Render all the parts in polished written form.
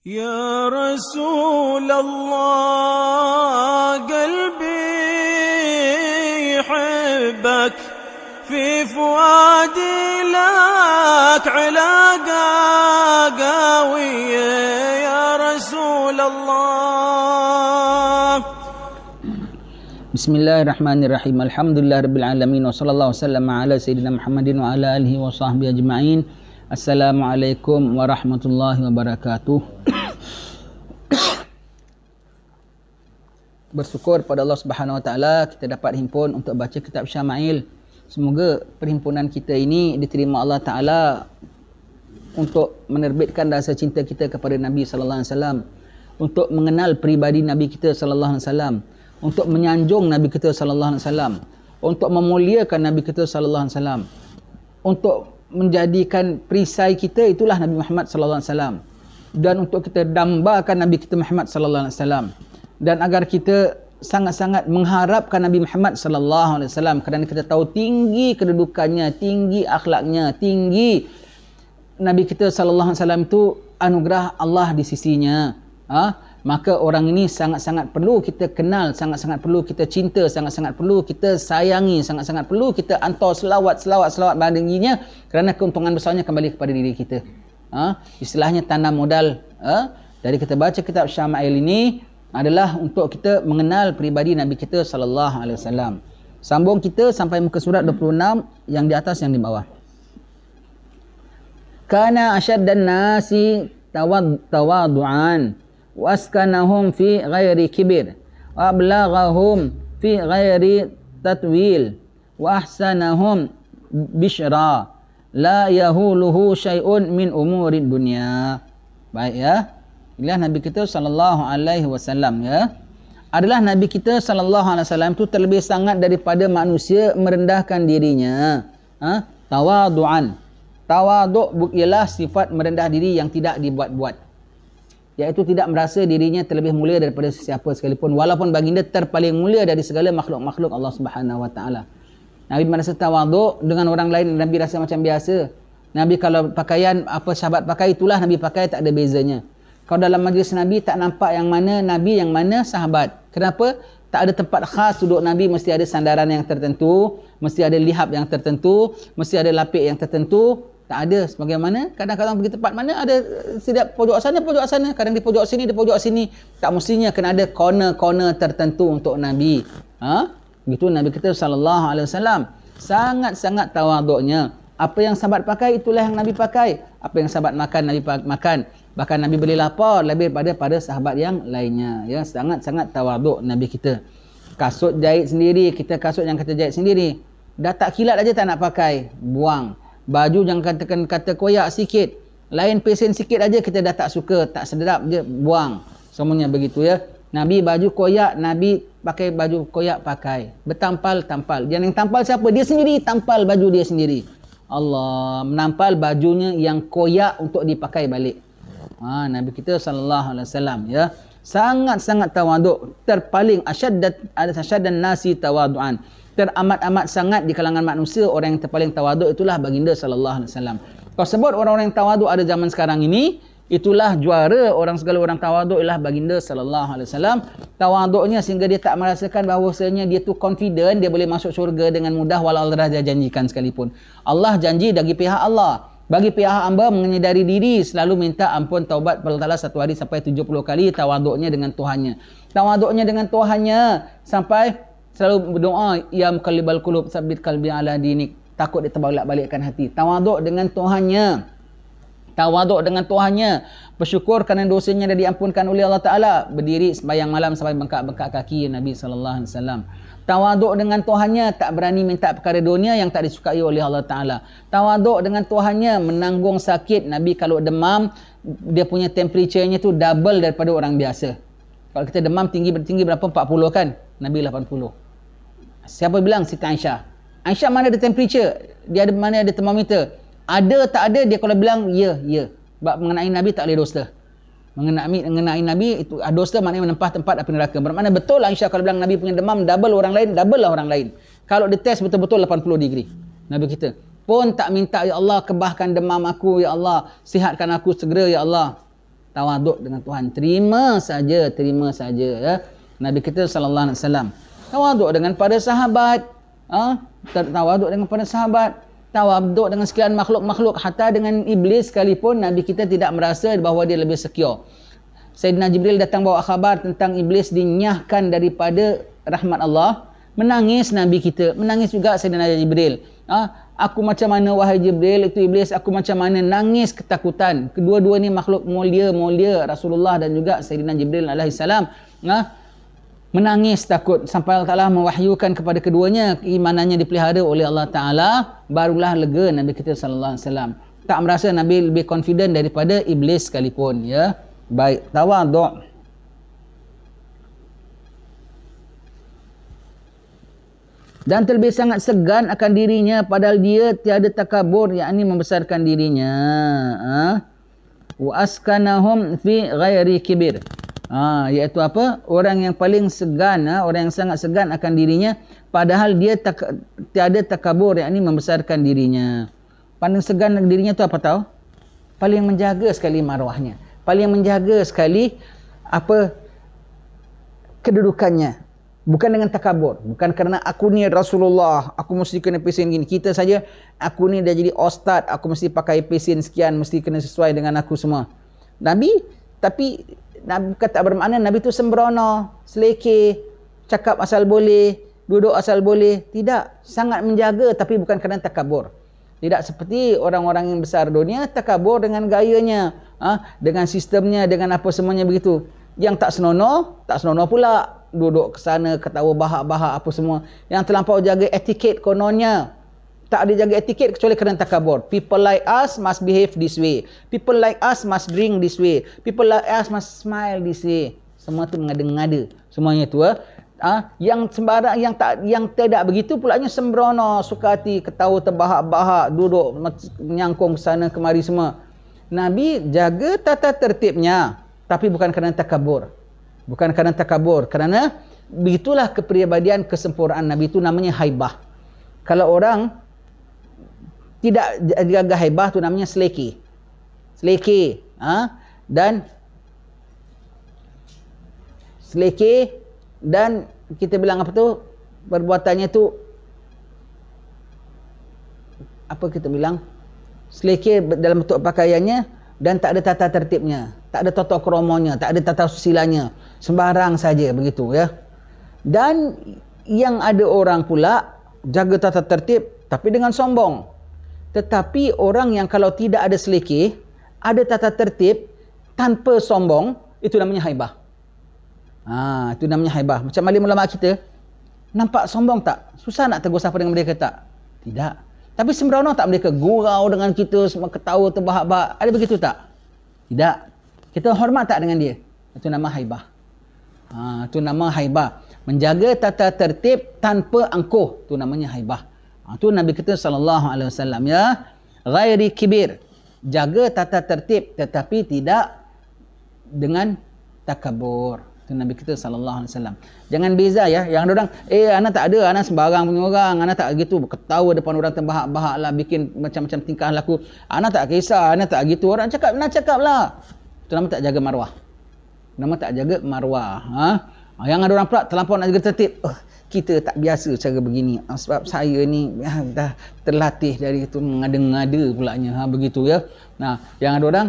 يا رسول الله قلبي يحبك في فؤادي لك علاقة قوية يا رسول الله. Bismillahirrahmanirrahim. Alhamdulillahirabbil alamin wa sallallahu wasallam ala sayyidina Muhammadin wa ala alihi wa sahbihi ajma'in. Assalamualaikum warahmatullahi wabarakatuh. Bersyukur pada Allah Subhanahu wa taala kita dapat himpun untuk baca kitab Syama'il. Semoga perhimpunan kita ini diterima Allah taala untuk menerbitkan rasa cinta kita kepada Nabi sallallahu alaihi wasallam, untuk mengenal peribadi Nabi kita sallallahu alaihi wasallam, untuk menyanjung Nabi kita sallallahu alaihi wasallam, untuk memuliakan Nabi kita sallallahu alaihi wasallam, untuk menjadikan perisai kita itulah Nabi Muhammad sallallahu alaihi wasallam, dan untuk kita dambakan Nabi kita Muhammad sallallahu alaihi wasallam, dan agar kita sangat-sangat mengharapkan Nabi Muhammad sallallahu alaihi wasallam kerana kita tahu tinggi kedudukannya, tinggi akhlaknya, tinggi Nabi kita sallallahu alaihi wasallam itu anugerah Allah di sisinya. Maka orang ini sangat-sangat perlu kita kenal, sangat-sangat perlu kita cinta, sangat-sangat perlu kita sayangi, sangat-sangat perlu kita hantar selawat baginya, kerana keuntungan besarnya kembali kepada diri kita. Istilahnya tanam modal dari kita baca kitab Syama'il ini adalah untuk kita mengenal peribadi Nabi kita sallallahu alaihi wasallam. Sambung kita sampai muka surat 26 yang di atas yang di bawah. Kana asyaddan nasi tawadu'an waskanahum fi ghairi kibir wa ablaghahum fi ghairi tatwil wa ahsanahum bishra la yahuluhu syai'un min umurid dunya. Baik ya. Inilah Nabi kita sallallahu alaihi wasallam ya. Adalah Nabi kita sallallahu alaihi wasallam itu terlebih sangat daripada manusia merendahkan dirinya. Tawadu'an. Tawaduk ialah sifat merendah diri yang tidak dibuat-buat, iaitu tidak merasa dirinya terlebih mulia daripada sesiapa sekalipun, walaupun baginda terpaling mulia dari segala makhluk-makhluk Allah Subhanahu wa taala. Nabi merasa tawaduk dengan orang lain, Nabi rasa macam biasa. Nabi kalau pakaian apa sahabat pakai itulah Nabi pakai, tak ada bezanya. Kalau dalam majlis Nabi tak nampak yang mana Nabi yang mana sahabat. Kenapa? Tak ada tempat khas duduk Nabi, mesti ada sandaran yang tertentu, mesti ada lihap yang tertentu, mesti ada lapik yang tertentu. Tak ada sebagaimana kadang-kadang pergi tempat mana ada setiap pojok sana, kadang di pojok sini, di pojok sini. Tak mestinya kena ada corner-corner tertentu untuk Nabi. Begitu Nabi kita sallallahu alaihi wasallam. Sangat-sangat tawaduknya. Apa yang sahabat pakai itulah yang Nabi pakai. Apa yang sahabat makan Nabi makan. Bahkan Nabi boleh lapar lebih pada sahabat yang lainnya. Ya, sangat-sangat tawaduk Nabi kita. Kasut jahit sendiri, kita kasut yang kita jahit sendiri. Dah tak kilat aja tak nak pakai, buang. Baju jangan kata koyak sikit, lain pesen sikit aja kita dah tak suka, tak sedap je, buang. Semuanya begitu ya. Nabi baju koyak, Nabi pakai baju koyak pakai. Bertampal. Yang tampal siapa? Dia sendiri tampal baju dia sendiri. Allah menampal bajunya yang koyak untuk dipakai balik. Nabi kita sallallahu alaihi wasallam ya. Sangat-sangat tawaduk, terpaling asyaddan nasi tawadu'an. Teramat-amat sangat di kalangan manusia orang yang terpaling tawaduk itulah baginda sallallahu alaihi wasallam. Kalau sebut orang-orang yang tawaduk ada zaman sekarang ini, itulah juara segala orang tawaduk ialah baginda sallallahu alaihi wasallam. Tawaduknya sehingga dia tak merasakan bahawasanya dia tu confident dia boleh masuk syurga dengan mudah walau Allah dah janjikan sekalipun. Allah janji bagi pihak Allah. Bagi pihak hamba menyedari diri selalu minta ampun taubat kepada Allah satu hari sampai 70 kali. Tawaduknya dengan Tuhannya. Tawaduknya dengan Tuhannya sampai selalu berdoa, ya muqallibal qulub tsabbit qalbi ala dinik, takut dia terbolak-balikkan hati. Tawaduk dengan Tuhannya. Bersyukur kerana dosanya dah diampunkan oleh Allah Taala, berdiri sembahyang malam sampai bengkak-bengkak kaki Nabi sallallahu alaihi wasallam. Tawaduk dengan Tuhannya, tak berani minta perkara dunia yang tak disukai oleh Allah Taala. Tawaduk dengan Tuhannya, menanggung sakit. Nabi kalau demam, dia punya temperature-nya tu double daripada orang biasa. Kalau kita demam tinggi berapa? 40 kan? Nabi 80. Siapa bilang? Siti Aisyah. Aisyah mana ada temperature? Dia ada mana ada termometer? Ada tak ada, dia kalau bilang ya. Sebab mengenai Nabi tak boleh dosa. Mengenai Nabi itu dosa maknanya menempah tempat api neraka. Bermakna betul Aisyah kalau bilang Nabi punya demam double orang lain, double lah orang lain. Kalau dia test betul-betul 80 degree. Nabi kita pun tak minta, ya Allah kebahkan demam aku, ya Allah sihatkan aku segera, ya Allah. tawaduk dengan Tuhan. Terima saja ya. Nabi kita sallallahu alaihi wasallam tawaduk dengan para sahabat, tawaduk dengan para sahabat, tawaduk dengan sekalian makhluk-makhluk, hatta dengan iblis sekalipun Nabi kita tidak merasa bahawa dia lebih secure. Sayyidina Jibril datang bawa khabar tentang iblis dinyahkan daripada rahmat Allah. Menangis Nabi kita, menangis juga Sayyidina Jibril. Aku macam mana wahai Jibril, itu iblis, aku macam mana, nangis ketakutan. Kedua-dua ni makhluk mulia Rasulullah dan juga Sayyidina Jibril alaihissalam. Menangis takut sampai Allah Ta'ala mewahyukan kepada keduanya, keimanannya dipelihara oleh Allah Ta'ala, barulah lega Nabi kita sallallahu alaihi wasallam. Tak merasa Nabi lebih confident daripada iblis sekalipun, ya. Baik, tawaduk. Dan terlebih sangat segan akan dirinya padahal dia tiada takabur, yakni membesarkan dirinya. Wa askanahum fi ghairi kibir. Iaitu apa? Orang yang paling segan, orang yang sangat segan akan dirinya padahal dia tiada takabur, yakni membesarkan dirinya. Paling segan dirinya tu apa tahu? Paling menjaga sekali maruahnya. Paling menjaga sekali kedudukannya. Bukan dengan takabur. Bukan kerana aku ni Rasulullah, aku mesti kena pesen gini. Kita saja, aku ni dah jadi ustaz, aku mesti pakai pesen sekian, mesti kena sesuai dengan aku semua. Nabi kata bermakna Nabi tu sembrono, selekeh, cakap asal boleh, duduk asal boleh. Tidak, sangat menjaga tapi bukan kerana takabur. Tidak seperti orang-orang yang besar dunia, takabur dengan gayanya, dengan sistemnya, dengan apa semuanya begitu. Yang tak senonoh pula. Duduk ke sana, ketawa bahak-bahak apa semua. Yang terlampau jaga etiket kononnya. Tak ada jaga etiket kecuali kerana takabur. People like us must behave this way. People like us must drink this way. People like us must smile this way. Semua tu mengada-ngada. Semuanya tu. Yang sembarang, yang tidak begitu pulanya sembrono, suka hati, ketawa terbahak-bahak, duduk menyangkung ke sana kemari semua. Nabi jaga tata tertibnya, tapi bukan kerana takabur. Bukan kerana takabur, kerana begitulah kepribadian kesempurnaan Nabi, itu namanya haibah. Kalau orang tidak jaga haibah, itu namanya selekeh. Dan kita bilang apa tu, perbuatannya tu apa kita bilang, selekeh dalam bentuk pakaiannya dan tak ada tata tertibnya, tak ada tata kromonya, tak ada tata susilanya, sembarang saja begitu, ya. Dan yang ada orang pula jaga tata tertib tapi dengan sombong. Tetapi orang yang kalau tidak ada selekeh, ada tata tertib tanpa sombong, itu namanya haibah. Itu namanya haibah. Macam alim ulama kita, nampak sombong tak? Susah nak tegur siapa dengan mereka tak? Tidak. Tapi sembrono tak mereka? Gurau dengan kita, semua ketawa terbahak-bahak. Ada begitu tak? Tidak. Kita hormat tak dengan dia? Itu nama haibah. Itu nama haibah. Menjaga tata tertib tanpa angkuh. Itu namanya haibah. Itu Nabi kita SAW, ya. Ghairi kibir. Jaga tata tertib tetapi tidak dengan takabur. Itu Nabi kita SAW. Jangan beza, ya. Yang ada orang, anak tak ada, anak sembarang punya orang, anak tak gitu, ketawa depan orang terbahak-bahak lah, bikin macam-macam tingkah laku. Anak tak kisah, anak tak gitu. Orang cakap, nak cakap lah. Itu nama tak jaga marwah. Nama tak jaga marwah. Yang ada orang pula terlampau nak jaga tertib. Kita tak biasa cara begini. Sebab saya ni dah terlatih dari itu mengada-ngada pulanya. Begitu, ya. Nah, yang ada orang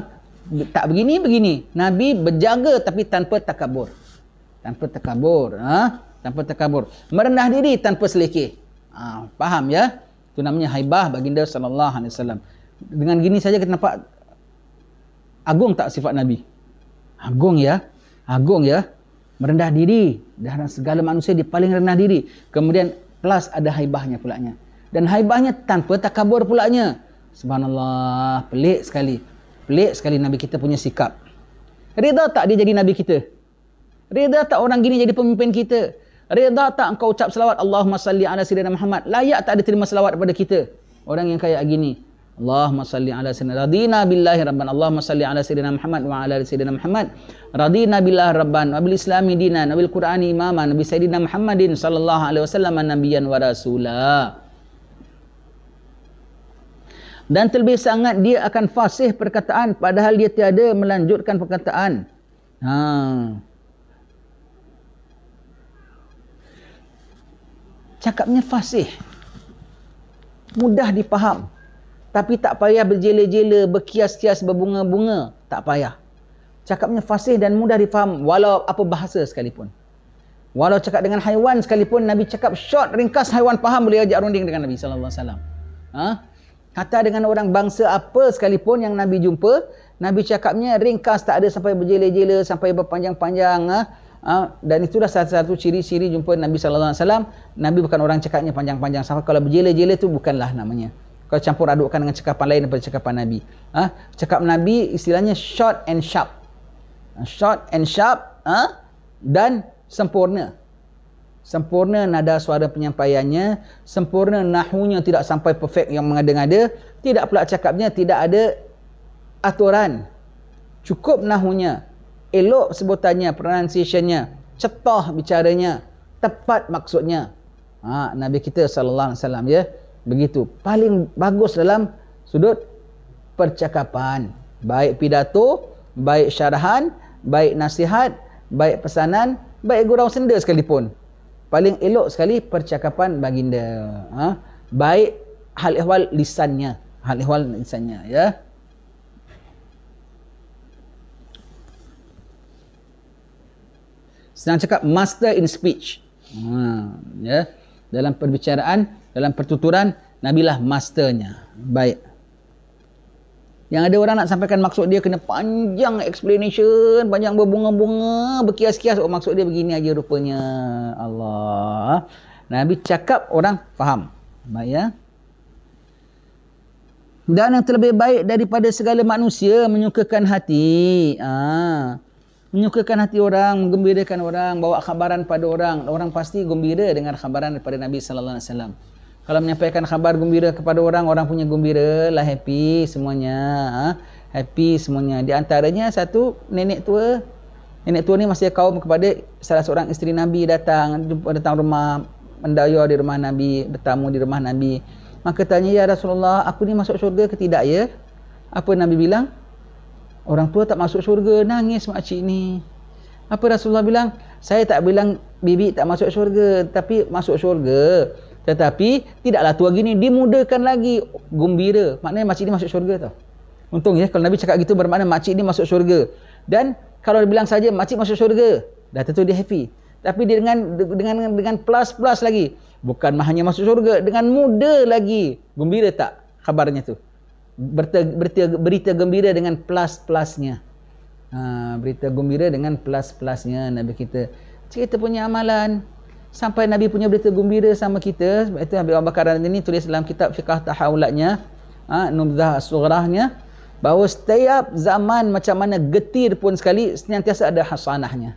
tak begini. Nabi berjaga tapi tanpa takabur. Tanpa takabur. Merendah diri tanpa selekeh. Faham, ya? Itu namanya haibah baginda sallallahu alaihi wasallam. Dengan gini saja kita nampak agung tak sifat Nabi? Agung, ya. Merendah diri. Dan segala manusia dia paling rendah diri. Kemudian plus ada haibahnya pulanya. Dan haibahnya tanpa takabur pulanya. Subhanallah, pelik sekali Nabi kita punya sikap. Reda tak dia jadi Nabi kita? Reda tak orang gini jadi pemimpin kita? Reda tak engkau ucap selawat Allahumma salli ala sayyidina Muhammad? Layak tak dia terima selawat daripada kita? Orang yang kayak gini. Allahumma salli ala sayyidina radina billahi rabban. Allahumma salli ala sayyidina Muhammad wa ala sayyidina Muhammad. Radina billahi rabban wa bil islami dinan wa bil qur'ani imaman wa bi sayyidina Muhammadin sallallahu alaihi wasallam nabiyyan wa rasula. Dan terlebih sangat dia akan fasih perkataan padahal dia tiada melanjutkan perkataan. Cakapnya fasih, mudah dipaham, tapi tak payah berjela-jela, berkias-kias, berbunga-bunga, tak payah. Cakapnya fasih dan mudah difaham walau apa bahasa sekalipun. Walau cakap dengan haiwan sekalipun, Nabi cakap short, ringkas, haiwan faham, boleh ajak runding dengan Nabi sallallahu alaihi wasallam. Kata dengan orang bangsa apa sekalipun yang Nabi jumpa, Nabi cakapnya ringkas, tak ada sampai berjela-jela, sampai berpanjang-panjang. Dan itulah satu-satu ciri-ciri jumpa Nabi sallallahu alaihi wasallam. Nabi bukan orang cakapnya panjang-panjang, sampai kalau berjela-jela tu bukanlah namanya. Kalau campur adukkan dengan cakapan lain daripada cakapan Nabi. Cakap Nabi istilahnya short and sharp. Short and sharp, dan sempurna. Sempurna nada suara penyampaiannya, sempurna nahunya, tidak sampai perfect yang mengada-ngada, tidak pula cakapnya tidak ada aturan. Cukup nahunya, elok sebutannya, pronunciationnya, cetah bicaranya, tepat maksudnya. Nabi kita sallallahu alaihi wasallam, ya, begitu. Paling bagus dalam sudut percakapan, baik pidato, baik syarahan, baik nasihat, baik pesanan, baik gurau senda sekalipun. Paling elok sekali percakapan baginda. Baik hal ehwal lisannya. Hal ehwal lisannya, ya. Senang cakap, master in speech. Ya. Dalam perbicaraan, dalam pertuturan, Nabilah masternya. Baik. Yang ada orang nak sampaikan maksud dia kena panjang explanation, panjang berbunga-bunga, berkias-kias. Oh, maksud dia begini aja rupanya. Allah. Nabi cakap orang faham. Baik, ya. Dan yang terlebih baik daripada segala manusia menyukakan hati. Menyukakan hati orang, menggembirakan orang, bawa khabaran pada orang. Orang pasti gembira dengan khabaran daripada Nabi sallallahu alaihi wasallam. Kalau menyampaikan khabar gembira kepada orang, orang punya gembira lah, happy semuanya. Happy semuanya. Di antaranya satu nenek tua. Nenek tua ni masih kaum kepada salah seorang isteri Nabi, datang rumah, mendaya di rumah Nabi, bertamu di rumah Nabi. Maka tanya, ya Rasulullah, aku ni masuk syurga ke tidak, ya? Apa Nabi bilang? Orang tua tak masuk syurga, nangis makcik ni. Apa Rasulullah bilang? Saya tak bilang bibi tak masuk syurga, tapi masuk syurga. Tetapi tidaklah tua gini, dimudakan lagi, gembira. Maknanya makcik ni masuk syurga tau. Untung, ya, kalau Nabi cakap gitu bermakna makcik ni masuk syurga. Dan kalau dia bilang saja makcik masuk syurga, dah tentu dia happy. Tapi dia dengan plus lagi. Bukan hanya masuk syurga, dengan muda lagi. Gembira tak khabarnya tu? Berita gembira dengan plus-plusnya. Berita gembira dengan plus-plusnya Nabi kita. Kita punya amalan sampai Nabi punya berita gembira sama kita. Sebab itu Habib Abu Bakar ini tulis dalam kitab Fiqh Tahawulatnya, Nubzah As-Sughrahnya, bahawa setiap zaman macam mana getir pun sekali, senantiasa ada hasanahnya.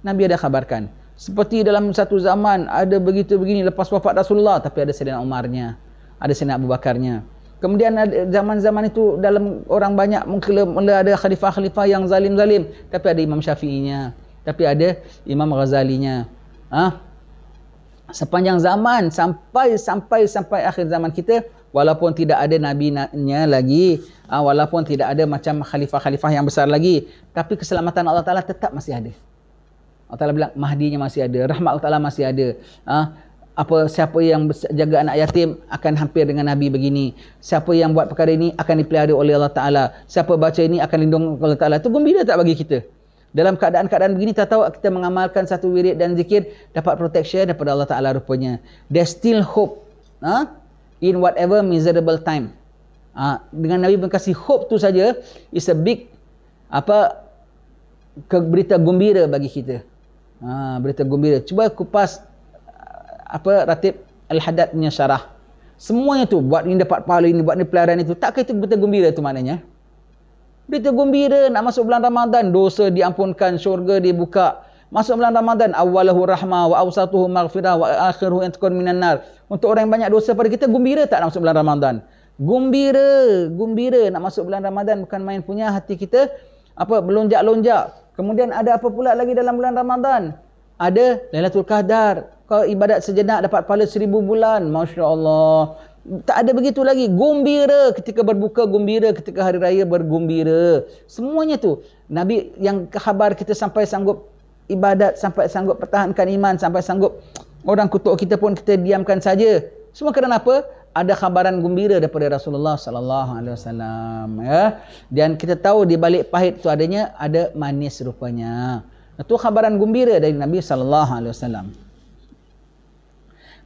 Nabi ada khabarkan. Seperti dalam satu zaman ada begitu begini lepas wafat Rasulullah, tapi ada Sayyidina Umarnya, ada Sayyidina Abu Bakarnya. Kemudian zaman-zaman itu dalam orang banyak mula ada khalifah-khalifah yang zalim-zalim, tapi ada Imam Syafi'inya, tapi ada Imam Ghazalinya. Sepanjang zaman sampai akhir zaman kita, walaupun tidak ada nabi-nya lagi, walaupun tidak ada macam khalifah-khalifah yang besar lagi, tapi keselamatan Allah Ta'ala tetap masih ada. Allah Ta'ala bilang Mahdinya masih ada, rahmat Allah Ta'ala masih ada. Siapa yang jaga anak yatim akan hampir dengan Nabi begini. Siapa yang buat perkara ini akan dipelihara oleh Allah Ta'ala. Siapa baca ini akan lindung Allah Ta'ala. Itu gembira tak bagi kita? Dalam keadaan-keadaan begini, tak tahu kita mengamalkan satu wirid dan zikir, dapat protection daripada Allah Ta'ala rupanya. There's still hope in whatever miserable time. Dengan Nabi berkasih hope tu saja, is a big berita gembira bagi kita. Berita gembira. Cuba kupas Ratib Al-Haddad punya syarah. Semuanya tu, buat ni dapat pahala ini, buat ni pelajaran itu. Tak kata berita gembira tu maknanya. Berita gembira nak masuk bulan Ramadan, dosa diampunkan, syurga dibuka. Masuk bulan Ramadan, awalahu rahmah wa awsatuhu maghfirah wa akhiruhu yantakun minan nar. Untuk orang yang banyak dosa pada kita, gembira tak nak masuk bulan Ramadan? Gembira nak masuk bulan Ramadan, bukan main punya hati kita berlonjak-lonjak. Kemudian ada apa pula lagi dalam bulan Ramadan? Ada Lailatul Qadar. Kalau ibadat sejenak dapat pahala 1000 bulan. Masya Allah. Tak ada begitu lagi. Gembira ketika berbuka, gembira ketika hari raya, bergembira. Semuanya tu. Nabi yang khabar kita sampai sanggup ibadat, sampai sanggup pertahankan iman, sampai sanggup orang kutuk kita pun kita diamkan saja. Semua kerana apa? Ada khabaran gembira daripada Rasulullah sallallahu alaihi wasallam, ya. Dan kita tahu di balik pahit tu ada manis rupanya. Itu khabaran gembira dari Nabi sallallahu alaihi wasallam.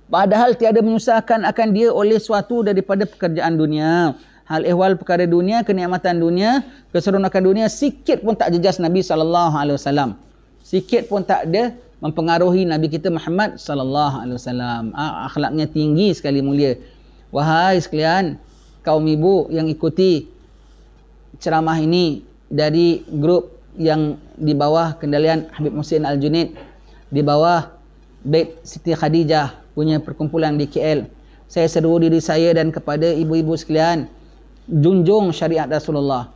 Padahal tiada menyusahkan akan dia oleh suatu daripada pekerjaan dunia. Hal ehwal perkara dunia, kenikmatan dunia, keseronokan dunia sikit pun tak jejas Nabi sallallahu alaihi wasallam. Sikit pun tak ada mempengaruhi Nabi kita Muhammad sallallahu alaihi wasallam. Akhlaknya tinggi sekali, mulia. Wahai sekalian kaum ibu yang ikuti ceramah ini dari grup yang di bawah kendalian Habib Muhsin Al-Junaid, di bawah Bait Siti Khadijah punya perkumpulan di KL. Saya seru diri saya dan kepada ibu-ibu sekalian, junjung syariat Rasulullah,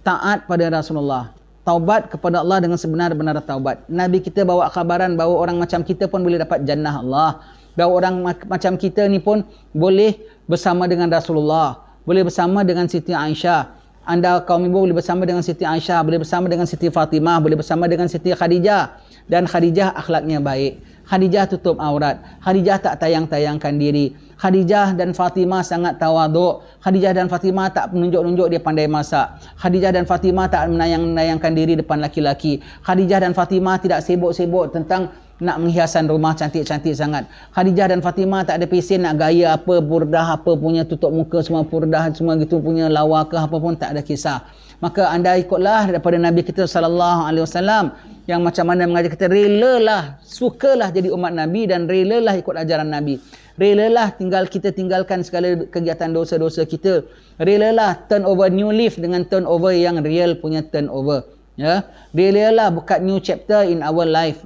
taat pada Rasulullah, taubat kepada Allah dengan sebenar-benar taubat. Nabi kita bawa khabaran bahawa orang macam kita pun boleh dapat jannah Allah. Bahawa orang macam kita ni pun boleh bersama dengan Rasulullah, boleh bersama dengan Siti Aisyah. Anda kaum ibu boleh bersama dengan Siti Aisyah, boleh bersama dengan Siti Fatimah, boleh bersama dengan Siti Khadijah. Dan Khadijah akhlaknya baik. Khadijah tutup aurat. Khadijah tak tayang-tayangkan diri. Khadijah dan Fatimah sangat tawaduk. Khadijah dan Fatimah tak menunjuk-nunjuk dia pandai masak. Khadijah dan Fatimah tak menayang-nayangkan diri depan laki-laki. Khadijah dan Fatimah tidak sibuk-sibuk tentang nak menghiasan rumah cantik-cantik sangat. Khadijah dan Fatimah tak ada pesen nak gaya apa, burdah apa punya, tutup muka semua burdah semua gitu punya, lawa ke apa pun tak ada kisah. Maka anda ikutlah daripada Nabi kita sallallahu alaihi wasallam yang macam mana mengajar kita, relalah, sukalah jadi umat Nabi dan relalah ikut ajaran Nabi. Relalah kita tinggalkan segala kegiatan dosa-dosa kita. Relalah turn over new leaf dengan turn over yang real punya turn over. Ya, relalah buka new chapter in our life.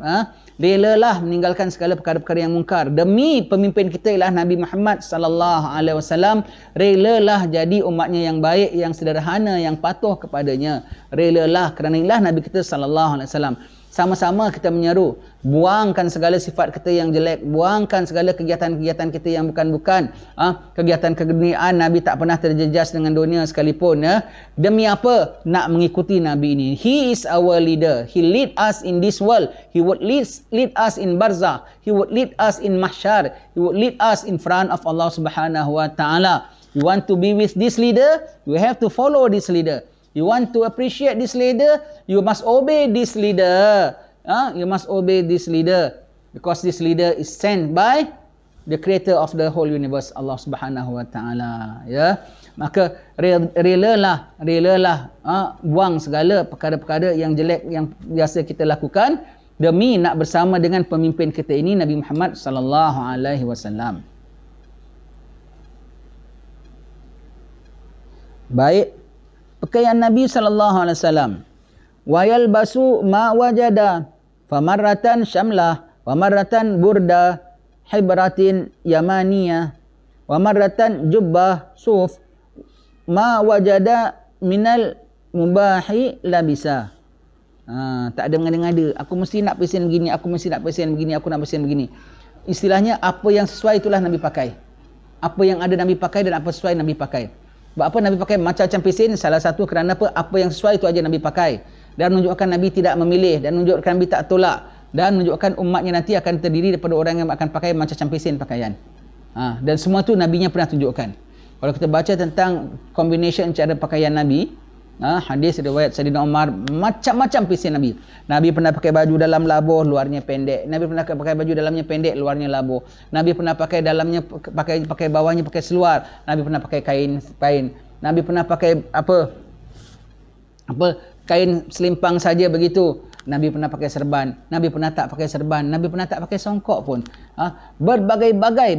Relalah meninggalkan segala perkara-perkara yang mungkar demi pemimpin kita ialah Nabi Muhammad sallallahu alaihi wasallam. Relalah jadi umatnya yang baik, yang sederhana, yang patuh kepadanya. Relalah kerana inilah Nabi kita sallallahu alaihi wasallam. Sama-sama kita menyeru, buangkan segala sifat kita yang jelek, buangkan segala kegiatan-kegiatan kita yang bukan-bukan. Kegiatan kegeniaan Nabi tak pernah terjejas dengan dunia sekalipun. Demi apa? Nak mengikuti Nabi ini. He is our leader. He lead us in this world. He would lead us in barzah. He would lead us in mahsyar. He would lead us in front of Allah Subhanahu wa taala. You want to be with this leader, you have to follow this leader. You want to appreciate this leader, you must obey this leader. You must obey this leader because this leader is sent by the creator of the whole universe, Allah Subhanahu wa taala. Ya. Maka relalah buang segala perkara-perkara yang jelek yang biasa kita lakukan demi nak bersama dengan pemimpin kita ini Nabi Muhammad sallallahu alaihi wasallam. Baik, pakaian Nabi sallallahu alaihi wasallam, wa yalbasu ma wajada famarratan syamlah wa marratan burda hibratin yamaniyah wa marratan jubbah suf ma wajada minal mubahi labisa. Tak ada mengada-ngada, aku mesti nak pesen begini, aku mesti nak pesen begini, aku nak pesen begini. Istilahnya apa yang sesuai itulah Nabi pakai. Apa yang ada Nabi pakai dan apa sesuai Nabi pakai. Sebab apa Nabi pakai macam-macam pesen? Salah satu kerana apa? Apa yang sesuai itu aja Nabi pakai. Dan menunjukkan Nabi tidak memilih. Dan menunjukkan Nabi tak tolak. Dan menunjukkan umatnya nanti akan terdiri daripada orang yang akan pakai macam-macam pesen pakaian. Dan semua tu Nabinya pernah tunjukkan. Kalau kita baca tentang combination cara pakaian Nabi, hadis riwayat Sayyidina Umar, macam-macam pesen Nabi. Nabi pernah pakai baju dalam labuh, luarnya pendek. Nabi pernah pakai baju dalamnya pendek, luarnya labuh. Nabi pernah pakai dalamnya pakai bawahnya pakai seluar. Nabi pernah pakai kain. Nabi pernah pakai apa kain selimpang saja begitu. Nabi pernah pakai serban. Nabi pernah tak pakai serban. Nabi pernah tak pakai songkok pun. Berbagai-bagai.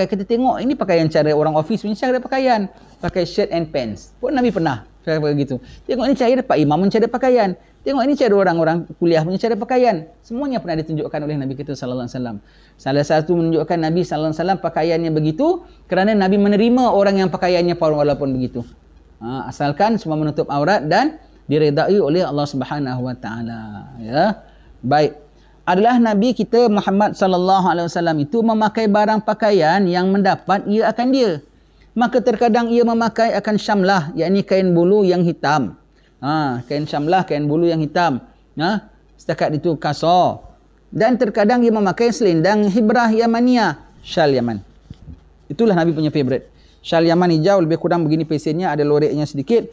Kita tengok ini pakaian cara orang office punya cara pakaian. Pakai shirt and pants. Pun Nabi pernah begitu. Tengok ini cara Pak Imam punya cara pakaian. Tengok ini cara orang-orang kuliah punya cara pakaian. Semuanya pernah ditunjukkan oleh Nabi kita sallallahu alaihi wasallam. Salah satu menunjukkan Nabi sallallahu alaihi wasallam pakaiannya begitu kerana Nabi menerima orang yang pakaiannya walaupun begitu. Asalkan semua menutup aurat dan diredai oleh Allah Subhanahu wa taala. Ya. Baik. Adalah Nabi kita Muhammad sallallahu alaihi wasallam itu memakai barang pakaian yang mendapat ia akan dia. Maka terkadang ia memakai akan syamlah, yakni kain bulu yang hitam. Kain syamlah, kain bulu yang hitam. Setakat itu kasar. Dan terkadang ia memakai selendang hibrah Yamaniyah, syal Yaman. Itulah Nabi punya favourite. Syal Yaman hijau, lebih kurang begini pesennya, ada loreknya sedikit.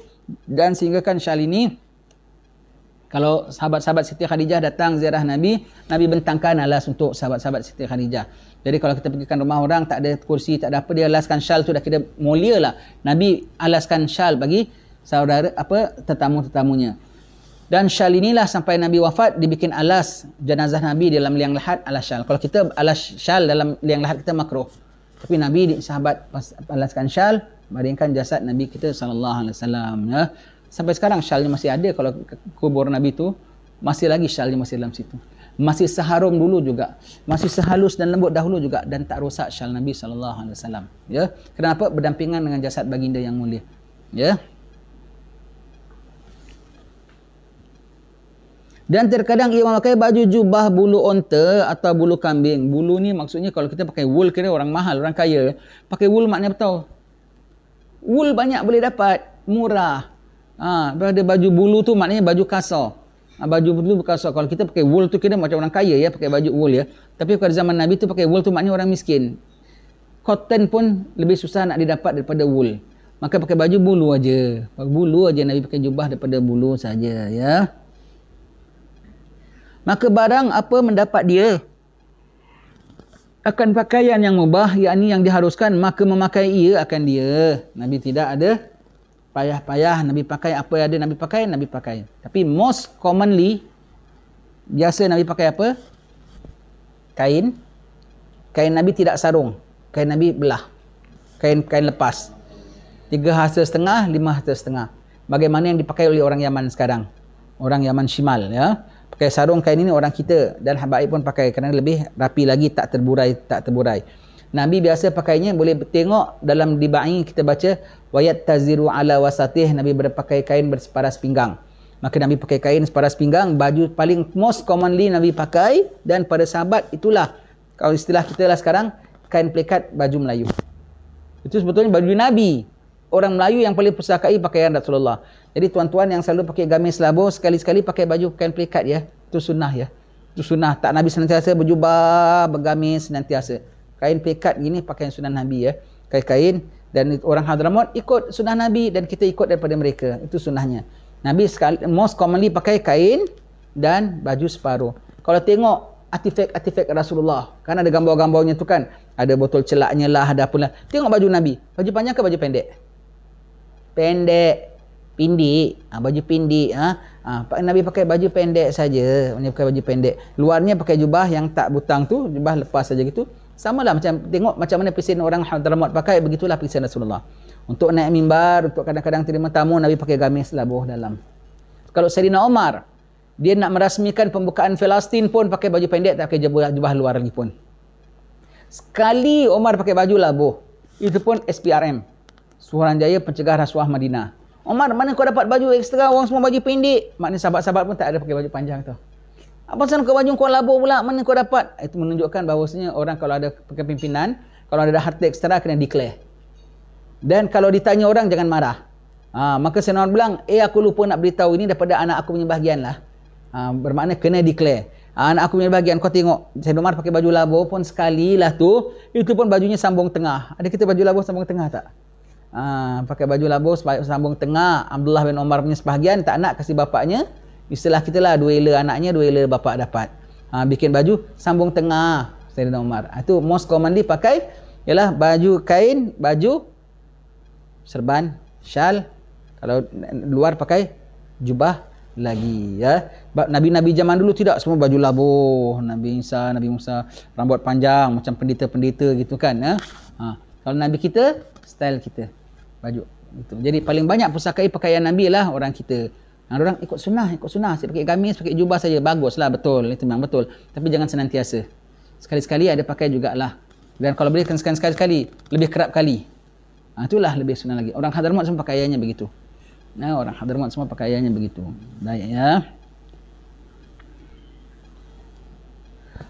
Dan sehingga kan syal ini, kalau sahabat-sahabat Siti Khadijah datang ziarah Nabi, Nabi bentangkan alas untuk sahabat-sahabat Siti Khadijah. Jadi kalau kita pergi ke rumah orang, tak ada kursi, tak ada apa, dia alaskan syal tu dah kira mulia lah. Nabi alaskan syal bagi saudara tetamu-tetamunya. Dan syal inilah sampai Nabi wafat dibikin alas jenazah Nabi dalam liang lahat alas syal. Kalau kita alas syal dalam liang lahat kita makruh. Tapi Nabi sahabat alaskan syal, baringkan jasad Nabi kita sallallahu alaihi wasallam ya. Sampai sekarang syalnya masih ada. Kalau kubur Nabi tu masih lagi syalnya masih dalam situ. Masih seharum dulu juga. Masih sehalus dan lembut dahulu juga, dan tak rosak syal Nabi sallallahu alaihi wasallam. Ya. Kenapa? Berdampingan dengan jasad baginda yang mulia. Ya. Dan terkadang ia memakai baju jubah bulu onta atau bulu kambing. Bulu ni maksudnya kalau kita pakai wool, kira orang mahal, orang kaya. Pakai wool maknanya apa tahu? Wool banyak boleh dapat, murah. Pada baju bulu tu maknanya baju kasar. Baju bulu kasar. Kalau kita pakai wool tu kira macam orang kaya ya, pakai baju wool ya. Tapi pada zaman Nabi tu pakai wool tu maknanya orang miskin. Cotton pun lebih susah nak didapat daripada wool. Maka pakai baju bulu aja. Bulu aja Nabi pakai jubah daripada bulu saja ya. Maka barang apa mendapat dia akan pakaian yang mubah, yakni yang diharuskan, maka memakai ia akan dia. Nabi tidak ada payah-payah. Nabi pakai apa yang ada Nabi pakai, Nabi pakai. Tapi most commonly, biasa Nabi pakai apa? Kain. Kain Nabi tidak sarung. Kain Nabi belah. Kain lepas. 3 hasta setengah, 5 hasta setengah. Bagaimana yang dipakai oleh orang Yaman sekarang. Orang Yaman Shimal ya. Pakai sarung kain ini orang kita, dan habaib pun pakai kerana lebih rapi lagi, tak terburai. Nabi biasa pakainya, boleh tengok dalam diba'i kita baca wayat taziru ala wasatih, Nabi berpakai kain berseparas pinggang. Maka Nabi pakai kain separas pinggang, baju paling most commonly Nabi pakai, dan pada sahabat itulah, kalau istilah kita lah sekarang, kain pelikat baju Melayu. Itu sebetulnya baju Nabi. Orang Melayu yang paling pusakai pakaian Rasulullah. Jadi tuan-tuan yang selalu pakai gamis labuh, sekali-sekali pakai baju kain pelikat ya. Itu sunnah ya. Itu sunnah. Tak Nabi senantiasa berjubah, bergamis senantiasa. Kain pelikat gini pakaian sunnah Nabi ya. Kain-kain, dan orang Hadramaut ikut sunnah Nabi, dan kita ikut daripada mereka. Itu sunnahnya. Nabi most commonly pakai kain dan baju separuh. Kalau tengok artifak-artifak Rasulullah, kan ada gambar-gambarnya tu kan. Ada botol celaknya lah, ada apa lah. Tengok baju Nabi. Baju panjang ke baju pendek? Pendek. Pindik, baju pindik. Nabi pakai baju pendek saja. Nabi pakai baju pendek. Luarnya pakai jubah yang tak butang tu, jubah lepas saja gitu. Sama lah macam, tengok macam mana pesen orang Hadramaut pakai, begitulah pesen Rasulullah. Untuk naik mimbar, untuk kadang-kadang terima tamu, Nabi pakai gamis labuh dalam. Kalau Sayyidina Umar, dia nak merasmikan pembukaan Palestin pun pakai baju pendek, tak pakai jubah luar lagi pun. Sekali Umar pakai baju labuh, itu pun SPRM, Suruhanjaya Pencegah Rasuah Madinah. Umar, mana kau dapat baju ekstra, orang semua baju pendek? Maknanya sahabat-sahabat pun tak ada pakai baju panjang tu. Apa pasal kau baju kau labuh pula, mana kau dapat? Itu menunjukkan bahawasanya orang kalau ada kepimpinan, kalau ada harta ekstra kena declare. Dan kalau ditanya orang jangan marah. Maka Sayyidina Umar bilang, aku lupa nak beritahu ini daripada anak aku punya bahagian lah. Bermakna kena declare. Anak aku punya bahagian, kau tengok Sayyidina Umar pakai baju labuh pun sekali lah tu, itu pun bajunya sambung tengah. Ada kita baju labuh sambung tengah tak? Pakai baju labuh sambung tengah. Abdullah bin Umar punya sebahagian tak nak kasih bapaknya, istilah kita lah, 2 ela anaknya, 2 ela bapak dapat. Bikin baju sambung tengah Sayyidina Umar. Itu most commonly pakai ialah baju kain, baju serban, syal. Kalau luar pakai jubah lagi ya. Nabi-nabi zaman dulu tidak, semua baju labuh. Nabi Isa, Nabi Musa rambut panjang macam pendeta-pendeta gitu kan ya. Kalau Nabi kita, style kita baju gitu. Jadi paling banyak pusakai pakaian Nabi lah orang kita. Orang ikut sunnah. Saya pakai gamis, pakai jubah saja, baguslah, betul, itu memang betul. Tapi jangan senantiasa. Sekali-sekali ada pakai jugalah. Dan kalau boleh sekali-sekali, lebih kerap kali. Itulah lebih sunnah lagi. Orang Hadramaut semua pakaiannya begitu. Orang Hadramaut semua pakaiannya begitu. Baik ya.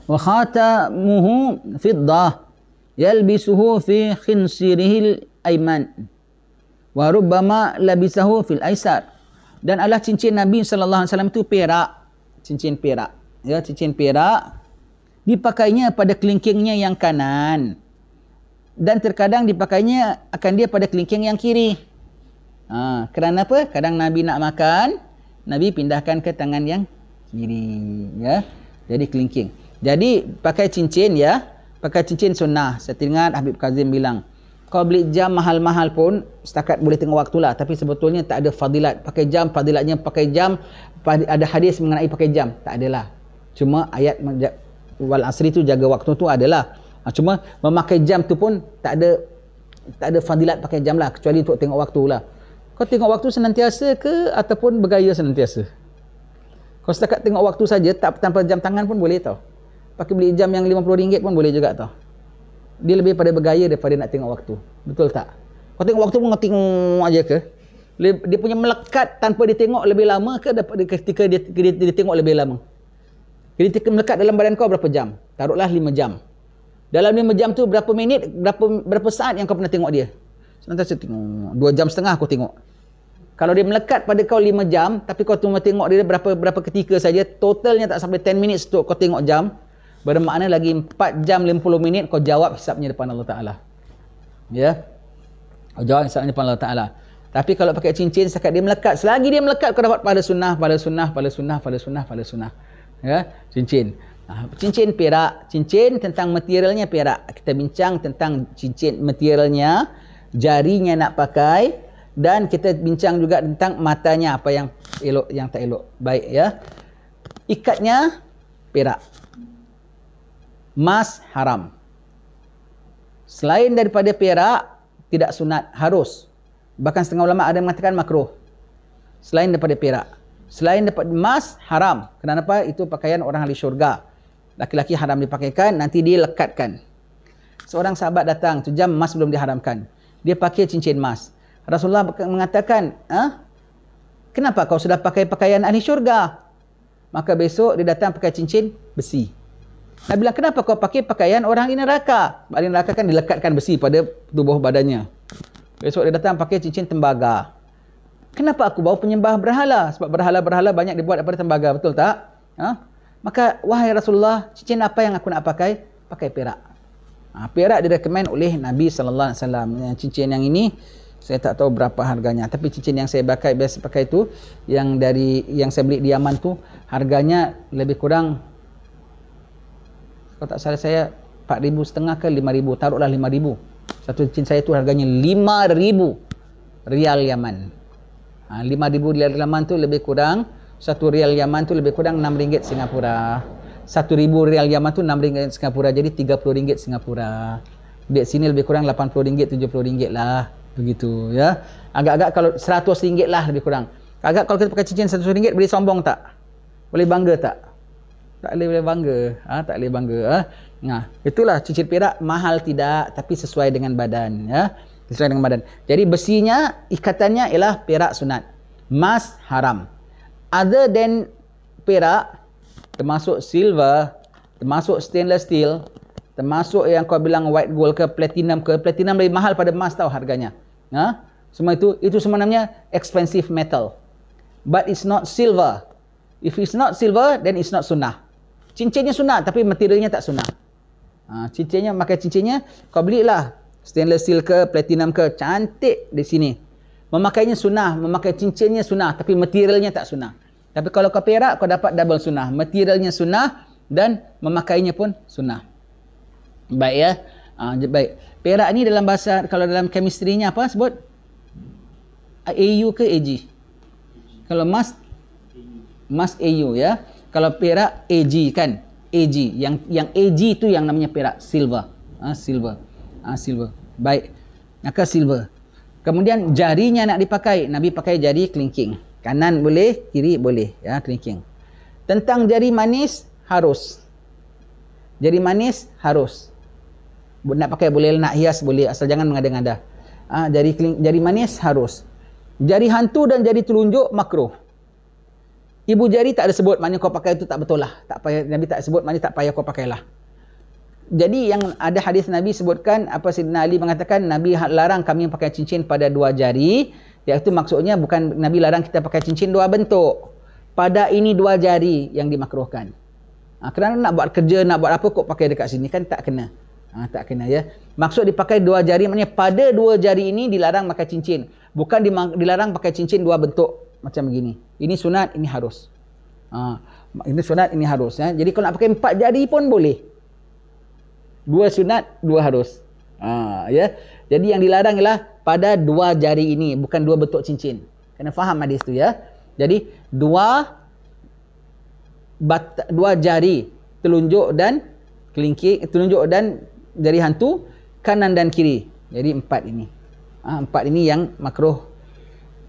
Wa khatamuhu fiddah yalbisuhu fi khinsirihi aiman wa rubbama labisahu fil aisar. Dan adalah cincin Nabi sallallahu alaihi wasallam itu perak, cincin perak. Ya, cincin perak dipakainya pada kelingkingnya yang kanan. Dan terkadang dipakainya akan dia pada kelingking yang kiri. Kerana apa? Kadang Nabi nak makan, Nabi pindahkan ke tangan yang kiri, ya. Jadi kelingking. Jadi pakai cincin, ya. Pakai cincin sunnah. Saya ingat Habib Kazim bilang, kau beli jam mahal-mahal pun setakat boleh tengok waktu lah, tapi sebetulnya tak ada fadilat. Pakai jam, fadilatnya pakai jam, ada hadis mengenai pakai jam, tak adalah. Cuma ayat wal asri tu jaga waktu tu adalah. Cuma memakai jam tu pun tak ada fadilat pakai jam lah, kecuali untuk tengok waktu lah. Kau tengok waktu senantiasa ke ataupun bergaya senantiasa? Kau setakat tengok waktu saja, tak tanpa jam tangan pun boleh tau. Pakai beli jam yang RM50 pun boleh juga tau. Dia lebih pada bergaya daripada nak tengok waktu. Betul tak? Kau tengok waktu pun kau tengok aja ke? Dia punya melekat tanpa dia tengok lebih lama ke daripada ketika dia tengok lebih lama? Ketika melekat dalam badan kau berapa jam? Taruhlah 5 jam. Dalam 5 jam tu berapa minit, berapa saat yang kau pernah tengok dia? Senantiasa tengok. 2.5 jam aku tengok. Kalau dia melekat pada kau 5 jam, tapi kau cuma tengok dia berapa ketika saja, totalnya tak sampai 10 minit untuk kau tengok jam, bermakna lagi 4 jam 50 minit kau jawab hisapnya depan Allah Ta'ala. Ya. Kau jawab hisapnya depan Allah Ta'ala. Tapi kalau pakai cincin, setakat dia melekat, selagi dia melekat kau dapat pada sunnah. Ya, cincin. Cincin perak, cincin tentang materialnya perak. Kita bincang tentang cincin materialnya, jarinya nak pakai, dan kita bincang juga tentang matanya, apa yang elok, yang tak elok. Baik, ya. Ikatnya perak. Emas haram. Selain daripada perak, tidak sunat, harus. Bahkan setengah ulama ada yang mengatakan makruh. Selain daripada perak. Selain daripada emas, haram. Kenapa? Itu pakaian orang ahli syurga. Laki-laki haram dipakaikan, nanti dia lekatkan. Seorang sahabat datang, tu jam emas belum diharamkan. Dia pakai cincin emas. Rasulullah mengatakan, kenapa kau sudah pakai pakaian ahli syurga? Maka besok dia datang pakai cincin besi. Nabi bilang, kenapa kau pakai pakaian orang ahli neraka? Ahli neraka kan dilekatkan besi pada tubuh badannya. Besok dia datang pakai cincin tembaga. Kenapa aku bawa penyembah berhala? Sebab berhala-berhala banyak dibuat daripada tembaga, betul tak? Maka, wahai Rasulullah, cincin apa yang aku nak pakai? Pakai perak. Perak direkomend oleh Nabi SAW. Cincin yang ini, saya tak tahu berapa harganya. Tapi cincin yang saya biasa pakai itu, yang saya beli di Yaman tu, harganya lebih kurang, kalau tak salah saya, 4,500 ke 5,000. Taruhlah 5,000. Satu cincin saya tu harganya 5,000 rial Yaman. 5,000 rial Yaman tu lebih kurang, 1 rial Yaman tu lebih kurang RM6 Singapura. 1,000 rial Yaman tu RM6 Singapura. Jadi RM30 Singapura. Di sini lebih kurang RM80, RM70 lah. Begitu, ya. Agak-agak kalau RM100 lah lebih kurang. Agak kalau kita pakai cincin RM100, boleh sombong tak? Boleh bangga tak? Tak boleh bangga. Tak boleh bangga. Nah, itulah cincin perak, mahal tidak, tapi sesuai dengan badan, ya. Sesuai dengan badan. Jadi besinya, ikatannya ialah perak sunat. Emas haram. Other than perak, termasuk silver, termasuk stainless steel, termasuk yang kau bilang white gold ke platinum lebih mahal pada emas tau harganya. Semua itu semua namanya expensive metal. But it's not silver. If it's not silver, then it's not sunnah. Cincinnya sunnah, tapi materialnya tak sunnah. Cincinnya, pakai cincinnya, kau belilah stainless steel ke platinum ke, cantik di sini. Memakainya sunnah, memakai cincinnya sunnah, tapi materialnya tak sunnah. Tapi kalau kau perak, kau dapat double sunnah. Materialnya sunnah dan memakainya pun sunnah. Baik, ya. Baik. Perak ni dalam bahasa, kalau dalam chemistry-nya apa sebut? AU ke AG? Kalau emas AU, ya. Kalau perak AG kan? AG. Yang AG tu yang namanya perak, silver. Silver. Baik. Maka silver. Kemudian jarinya nak dipakai. Nabi pakai jari kelingking. Kanan boleh, kiri boleh, ya, kelingking. Tentang jari manis, harus. Jari manis harus. Nak pakai boleh, nak hias boleh, asal jangan mengada-ngada. Jari manis harus. Jari hantu dan jari telunjuk makruh. Ibu jari tak ada sebut, maknanya kau pakai itu tak betul lah. Tak payah, Nabi tak sebut, maknanya tak payah kau pakailah. Jadi yang ada hadis Nabi sebutkan, apa Sayyidina Ali mengatakan Nabi larang kami pakai cincin pada 2 jari, iaitu maksudnya bukan Nabi larang kita pakai cincin 2 bentuk. Pada ini 2 jari yang dimakruhkan. Kerana nak buat kerja, nak buat apa kok pakai dekat sini, kan tak kena. Tak kena ya. Maksud dipakai 2 jari maknanya pada 2 jari ini dilarang pakai cincin. Bukan dilarang pakai cincin 2 bentuk macam begini. Ini sunat, ini harus. Ini sunat, ini harus ya. Jadi kalau nak pakai 4 jari pun boleh. 2 sunat, 2 harus. Ya. Jadi yang dilarang ialah pada 2 jari ini, bukan 2 bentuk cincin. Kena faham hadis tu ya. Jadi 2 jari, telunjuk dan kelingking, telunjuk dan jari hantu, kanan dan kiri. Jadi 4 ini. 4 ini yang makruh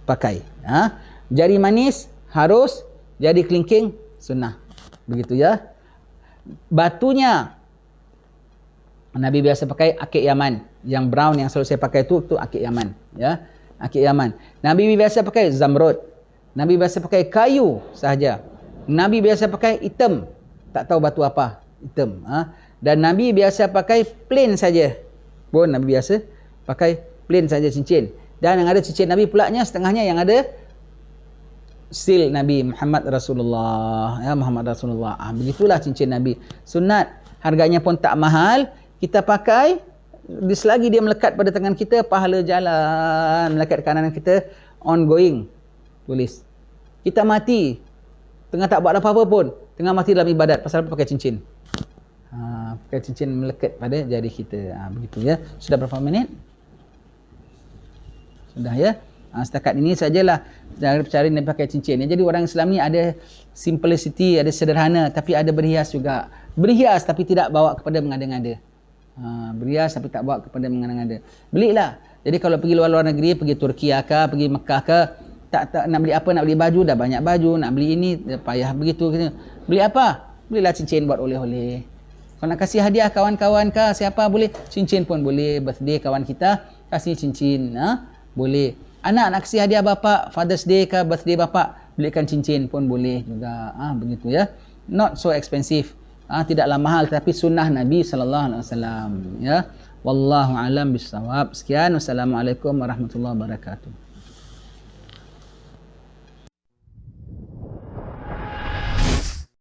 pakai. Jari manis harus, jari kelingking sunnah. Begitu ya. Batunya Nabi biasa pakai akik Yaman. Yang brown yang selalu saya pakai tu akik Yaman, ya. Akik Yaman. Nabi biasa pakai zamrud. Nabi biasa pakai kayu sahaja. Nabi biasa pakai hitam. Tak tahu batu apa, hitam. Dan Nabi biasa pakai plain saja. Pun Nabi biasa pakai plain saja cincin. Dan yang ada cincin Nabi pulaknya setengahnya yang ada seal Nabi Muhammad Rasulullah, ya, Muhammad Rasulullah. Begitulah cincin Nabi. Sunat, harganya pun tak mahal. Kita pakai, selagi dia melekat pada tangan kita, pahala jalan. Melekat kanan kita, ongoing. Tulis. Kita mati, tengah tak buat apa-apa pun, tengah mati dalam ibadat, pasal apa pakai cincin? Pakai cincin melekat pada jari kita. Begitu ya. Sudah berapa minit? Sudah ya. Setakat ini sajalah cara Nabi pakai cincin. Jadi orang Islam ni ada simplicity, ada sederhana, tapi ada berhias juga. Berhias tapi tidak bawa kepada mengada-ngada. Berhias tapi tak bawa kepada mengada-ngada. Belilah. Jadi kalau pergi luar negeri, pergi Turki ke, pergi Mekah ke, tak nak beli apa, nak beli baju, dah banyak baju, nak beli ini, payah begitu. Beli apa? Belilah cincin buat oleh-oleh. Kalau nak kasih hadiah kawan-kawan ke, siapa boleh, cincin pun boleh. Birthday kawan kita, kasih cincin. Boleh. Anak nak kasih hadiah bapak, Father's Day ke, birthday bapak, belikan cincin pun boleh juga. Begitu ya. Not so expensive. Tidaklah mahal, tapi sunnah Nabi SAW. Ya. Wallahu alam bisawab. Sekian. Wassalamualaikum warahmatullahi wabarakatuh.